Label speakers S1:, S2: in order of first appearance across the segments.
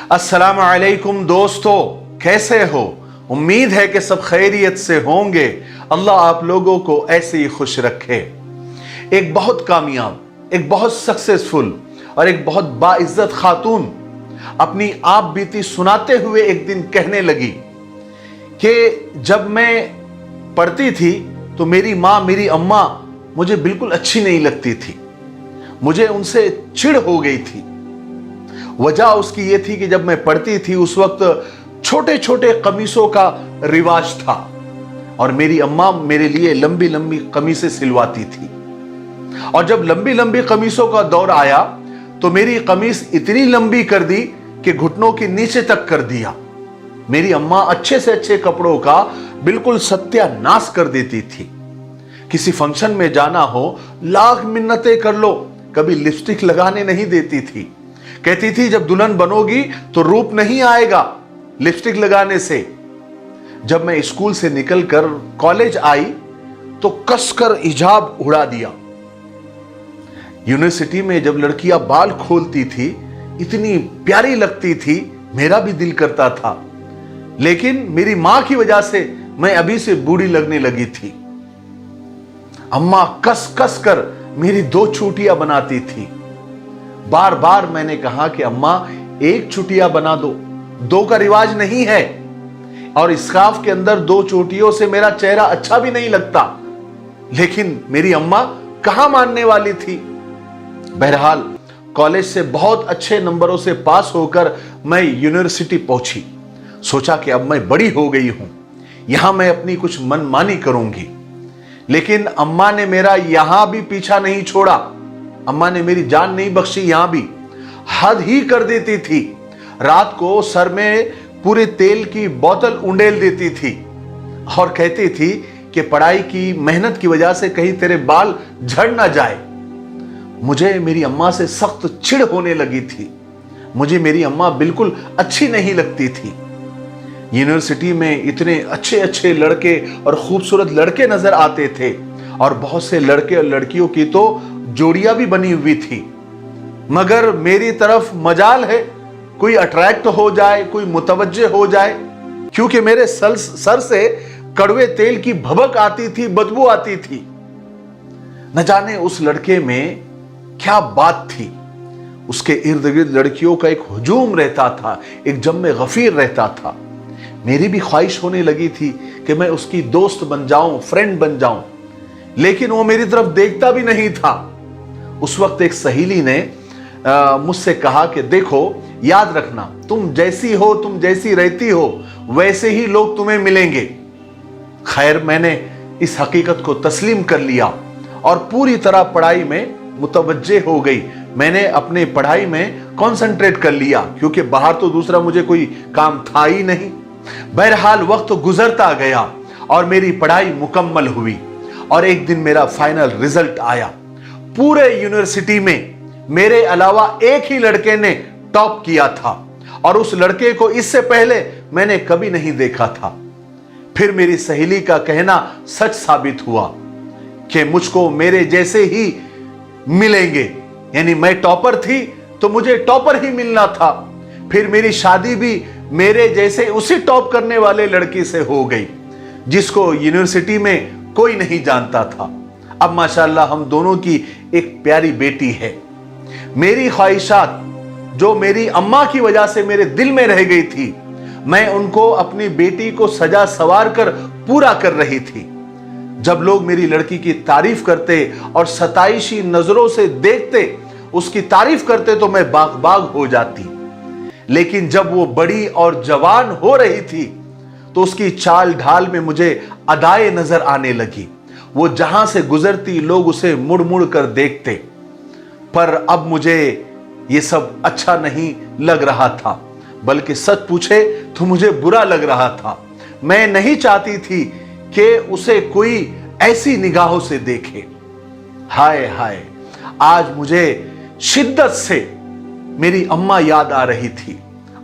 S1: अस्सलाम वालेकुम दोस्तों, कैसे हो? उम्मीद है कि सब खैरियत से होंगे। अल्लाह आप लोगों को ऐसे ही खुश रखे। एक बहुत कामयाब, एक बहुत सक्सेसफुल और एक बहुत बाइज्जत खातून अपनी आप बीती सुनाते हुए एक दिन कहने लगी कि जब मैं पढ़ती थी तो मेरी माँ, मेरी अम्मा मुझे बिल्कुल अच्छी नहीं लगती थी। मुझे उनसे चिढ़ हो गई थी। वजह उसकी ये थी कि जब मैं पढ़ती थी उस वक्त छोटे छोटे कमीसों का रिवाज था और मेरी अम्मा मेरे लिए लंबी लंबी कमीसें सिलवाती थी। और जब लंबी लंबी कमीसों का दौर आया तो मेरी कमीज इतनी लंबी कर दी कि घुटनों के नीचे तक कर दिया। मेरी अम्मा अच्छे से अच्छे कपड़ों का बिल्कुल सत्यानाश कर देती थी। किसी फंक्शन में जाना हो, लाख मिन्नतें कर लो, कभी लिपस्टिक लगाने नहीं देती थी। कहती थी जब दुल्हन बनोगी तो रूप नहीं आएगा लिपस्टिक लगाने से। जब मैं स्कूल से निकलकर कॉलेज आई तो कसकर हिजाब उड़ा दिया। यूनिवर्सिटी में जब लड़कियां बाल खोलती थी इतनी प्यारी लगती थी, मेरा भी दिल करता था। लेकिन मेरी मां की वजह से मैं अभी से बूढ़ी लगने लगी थी। अम्मा कस कस कर मेरी 2 चोटियां बनाती थी। बार बार मैंने कहा कि अम्मा 1 चुटिया बना दो, 2 का रिवाज नहीं है और स्कार्फ के अंदर 2 चोटियों से मेरा चेहरा अच्छा भी नहीं लगता। लेकिन मेरी अम्मा कहां मानने वाली थी। बहरहाल कॉलेज से बहुत अच्छे नंबरों से पास होकर मैं यूनिवर्सिटी पहुंची। सोचा कि अब मैं बड़ी हो गई हूं, यहां मैं अपनी कुछ मनमानी करूंगी। लेकिन अम्मा ने मेरा यहां भी पीछा नहीं छोड़ा। अम्मा ने मेरी जान नहीं बख्शी, यहां भी हद ही कर देती थी। रात को सर में पूरे तेल की बोतल उंडेल देती थी और कहती थी कि पढ़ाई की मेहनत की वजह से कहीं तेरे बाल झड़ ना जाए। मुझे मेरी अम्मा से सख्त चिढ़ होने लगी थी। मुझे मेरी अम्मा बिल्कुल अच्छी नहीं लगती थी। यूनिवर्सिटी में इतने अच्छे अच्छे लड़के और खूबसूरत लड़के नजर आते थे और बहुत से लड़के और लड़कियों की तो जोड़ियां भी बनी हुई थी। मगर मेरी तरफ मजाल है कोई अट्रैक्ट हो जाए, कोई मुतवज्जे हो जाए, क्योंकि मेरे सर से कड़वे तेल की भभक आती थी, बदबू आती थी। न जाने उस लड़के में क्या बात थी। उसके इर्द गिर्द लड़कियों का एक हुजूम रहता था, एक जम्मे गफीर रहता था। मेरी भी ख्वाहिश होने लगी थी कि मैं उसकी दोस्त बन जाऊं, फ्रेंड बन जाऊं, लेकिन वो मेरी तरफ देखता भी नहीं था। उस वक्त एक सहेली ने मुझसे कहा कि देखो, याद रखना, तुम जैसी हो, तुम जैसी रहती हो, वैसे ही लोग तुम्हें मिलेंगे। खैर, मैंने इस हकीकत को तस्लीम कर लिया और पूरी तरह पढ़ाई में मुतवज्जे हो गई। मैंने अपनी पढ़ाई में कंसंट्रेट कर लिया क्योंकि बाहर तो दूसरा मुझे कोई काम था ही नहीं। बहरहाल वक्त गुजरता गया और मेरी पढ़ाई मुकम्मल हुई और एक दिन मेरा फाइनल रिजल्ट आया। पूरे यूनिवर्सिटी में मेरे अलावा एक ही लड़के ने टॉप किया था और उस लड़के को इससे पहले मैंने कभी नहीं देखा था। फिर मेरी सहेली का कहना सच साबित हुआ कि मुझको मेरे जैसे ही मिलेंगे, यानी मैं टॉपर थी तो मुझे टॉपर ही मिलना था। फिर मेरी शादी भी मेरे जैसे उसी टॉप करने वाले लड़की से हो गई जिसको यूनिवर्सिटी में कोई नहीं जानता था। अब माशाल्लाह हम दोनों की एक प्यारी बेटी है। मेरी ख्वाहिशात जो मेरी अम्मा की वजह से मेरे दिल में रह गई थी, मैं उनको अपनी बेटी को सजा सवार कर पूरा कर रही थी। जब लोग मेरी लड़की की तारीफ करते और सताइशी नजरों से देखते, उसकी तारीफ करते तो मैं बाग बाग हो जाती। लेकिन जब वो बड़ी और जवान हो रही थी तो उसकी चाल ढाल में मुझे अदाएं नजर आने लगी। वो जहां से गुजरती लोग उसे मुड़ मुड़ कर देखते। पर अब मुझे ये सब अच्छा नहीं लग रहा था, बल्कि सच पूछे तो मुझे बुरा लग रहा था। मैं नहीं चाहती थी कि उसे कोई ऐसी निगाहों से देखे। हाय हाय, आज मुझे शिद्दत से मेरी अम्मा याद आ रही थी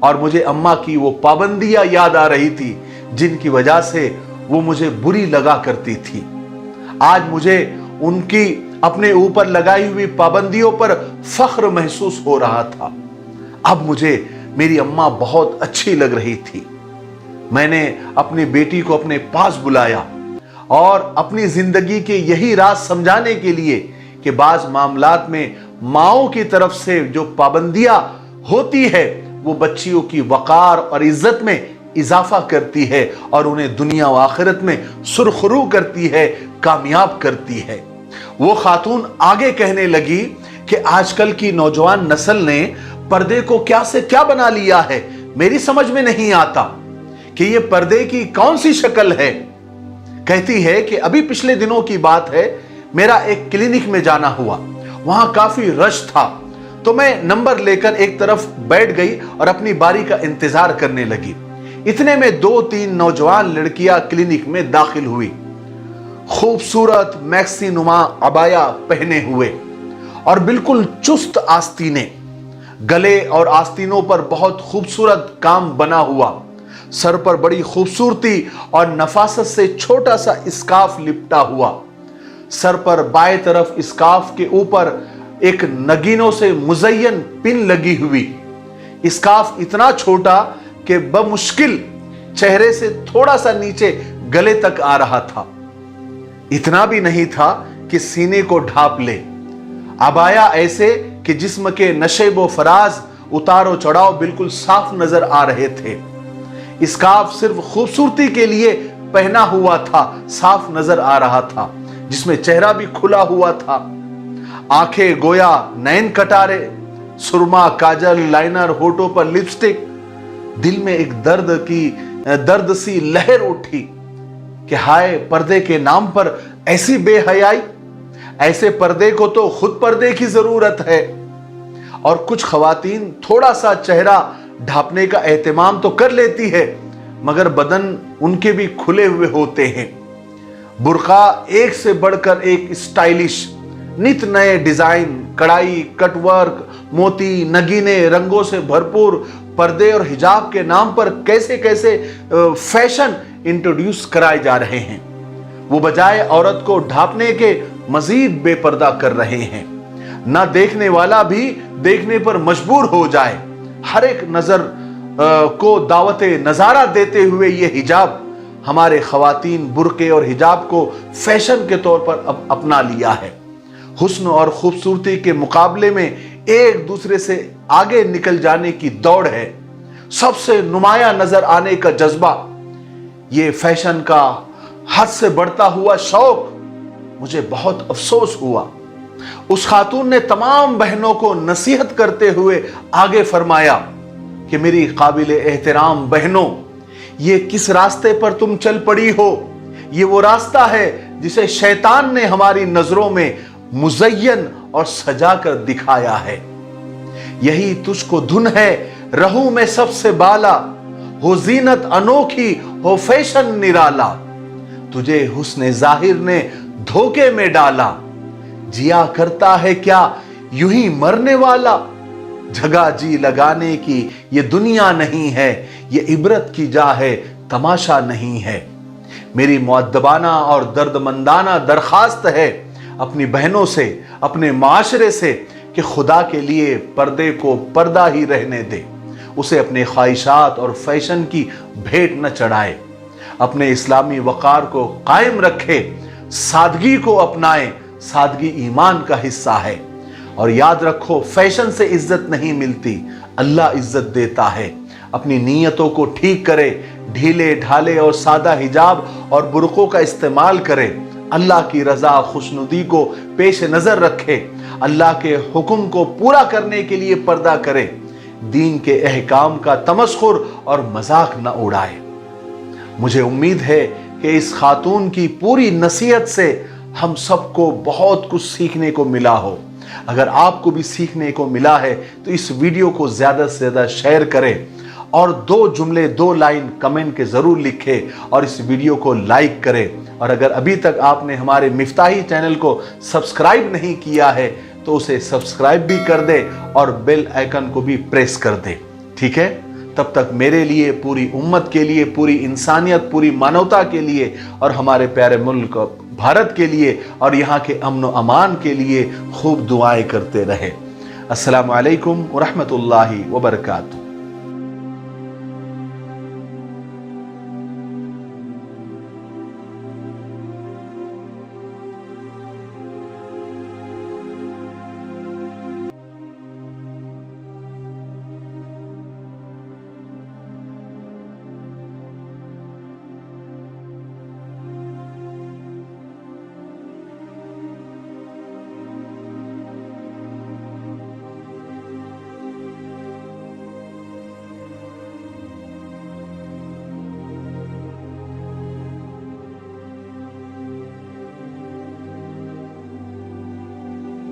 S1: और मुझे अम्मा की वो पाबंदियां याद आ रही थी जिनकी वजह से वो मुझे बुरी लगा करती थी। आज मुझे उनकी अपने ऊपर लगाई हुई पाबंदियों पर फख्र महसूस हो रहा था। अब मुझे मेरी अम्मा बहुत अच्छी लग रही थी। मैंने अपनी बेटी को अपने पास बुलाया और अपनी जिंदगी के यही राज समझाने के लिए कि बाज मामलात में माओं की तरफ से जो पाबंदियां होती है वो बच्चियों की वकार और इज्जत में इजाफा करती है और उन्हें दुनिया व आखिरत में सुरखरू करती है, कामयाब करती है। वो खातून आगे कहने लगी कि आजकल की नौजवान नस्ल ने पर्दे को क्या से क्या बना लिया है, मेरी समझ में नहीं आता कि ये पर्दे की कौन सी शक्ल है। कहती है कि अभी पिछले दिनों की बात है, मेरा एक क्लिनिक में जाना हुआ, वहां काफी रश था, तो मैं नंबर लेकर एक तरफ बैठ गई और अपनी बारी का इंतजार करने लगी। इतने में 2-3 नौजवान लड़कियां क्लिनिक में दाखिल हुई, खूबसूरत मैक्सी नुमा अबाया पहने हुए और बिल्कुल चुस्त आस्तीने, गले और आस्तीनों पर बहुत खूबसूरत काम बना हुआ, सर पर बड़ी खूबसूरती और नफासत से छोटा सा स्कार्फ लिपटा हुआ, सर पर बाएं तरफ स्कार्फ के ऊपर एक नगीनों से मुज़य्यन पिन लगी हुई। स्कार्फ इतना छोटा कि बमुश्किल चेहरे से थोड़ा सा नीचे गले तक आ रहा था, इतना भी नहीं था कि सीने को ढांप ले। अबाया ऐसे कि जिस्म के नशेब व फराज, उतारो चढ़ाव बिल्कुल साफ नजर आ रहे थे। स्कार्फ सिर्फ खूबसूरती के लिए पहना हुआ था, साफ नजर आ रहा था, जिसमें चेहरा भी खुला हुआ था। आंखें गोया नैन कटारे, सुरमा, काजल, लाइनर, होठों पर लिपस्टिक। दिल में एक दर्द सी लहर उठी कि हाय, पर्दे के नाम पर ऐसी बेहयाई, ऐसे पर्दे को तो खुद पर्दे की जरूरत है। और कुछ खवातीन थोड़ा सा चेहरा ढांपने का एहतमाम तो कर लेती है, मगर बदन उनके भी खुले हुए होते हैं। बुर्का एक से बढ़कर एक स्टाइलिश, नित नए डिजाइन, कढ़ाई, कटवर्क, मोती, नगीने रंगों से भरपूर पर्दे और हिजाब के नाम पर कैसे कैसे फैशन इंट्रोड्यूस कराए जा रहे हैं। वो बजाय औरत को ढांपने के मजीद बेपर्दा कर रहे हैं। ना देखने वाला भी देखने पर मजबूर हो जाए। हर एक नजर को दावते नजारा देते हुए ये हिजाब, हमारे खवातीन बुर्के और हिजाब को फैशन के तौर पर अब अपना लिया है। हुस्न और खूबसूरती के मुकाबले में एक दूसरे से आगे निकल जाने की दौड़ है, सबसे नुमाया नजर आने का जज्बा, ये फैशन का हद से बढ़ता हुआ शौक। मुझे बहुत अफसोस हुआ। उस खातून ने तमाम बहनों को नसीहत करते हुए आगे फरमाया कि मेरी काबिल एहतराम बहनों, ये किस रास्ते पर तुम चल पड़ी हो? ये वो रास्ता है जिसे शैतान ने हमारी नजरों में मुज़य्यन और सजा कर दिखाया है। यही तुझको धुन है रहूं में सबसे बाला, हो जीनत अनोखी, हो फैशन निराला। तुझे हुस्न जाहिर ने धोखे में डाला, जिया करता है क्या यूं ही मरने वाला। जगह जी लगाने की ये दुनिया नहीं है, ये इबरत की जा है, तमाशा नहीं है। मेरी मुअद्दबाना और दर्दमंदाना दरखास्त है अपनी बहनों से, अपने माशरे से कि खुदा के लिए पर्दे को पर्दा ही रहने दे, उसे अपने ख्वाहिशात और फैशन की भेंट न चढ़ाए, अपने इस्लामी वकार को कायम रखे, सादगी को अपनाए। सादगी ईमान का हिस्सा है। और याद रखो, फैशन से इज्जत नहीं मिलती, अल्लाह इज्जत देता है। अपनी नीयतों को ठीक करे, ढीले ढाले और सादा हिजाब और बुर्कों का इस्तेमाल करे। अल्लाह की रजा खुशनुदी को पेश नजर रखे, अल्लाह के हुक्म को पूरा करने के लिए पर्दा करे, दीन के अहकाम का तमस्खुर और मजाक न उड़ाए। मुझे उम्मीद है कि इस खातून की पूरी नसीहत से हम सबको बहुत कुछ सीखने को मिला हो। अगर आपको भी सीखने को मिला है तो इस वीडियो को ज्यादा से ज्यादा शेयर करें और 2 जुमले 2 लाइन कमेंट के जरूर लिखें और इस वीडियो को लाइक करें। और अगर अभी तक आपने हमारे मिफ्ताही चैनल को सब्सक्राइब नहीं किया है तो उसे सब्सक्राइब भी कर दे और बेल आइकन को भी प्रेस कर दे। ठीक है, तब तक मेरे लिए, पूरी उम्मत के लिए, पूरी इंसानियत, पूरी मानवता के लिए और हमारे प्यारे मुल्क भारत के लिए और यहाँ के अमन व अमान के लिए खूब दुआएं करते रहे। अस्सलामु अलैकुम व रहमतुल्लाहि व बरकातुहू।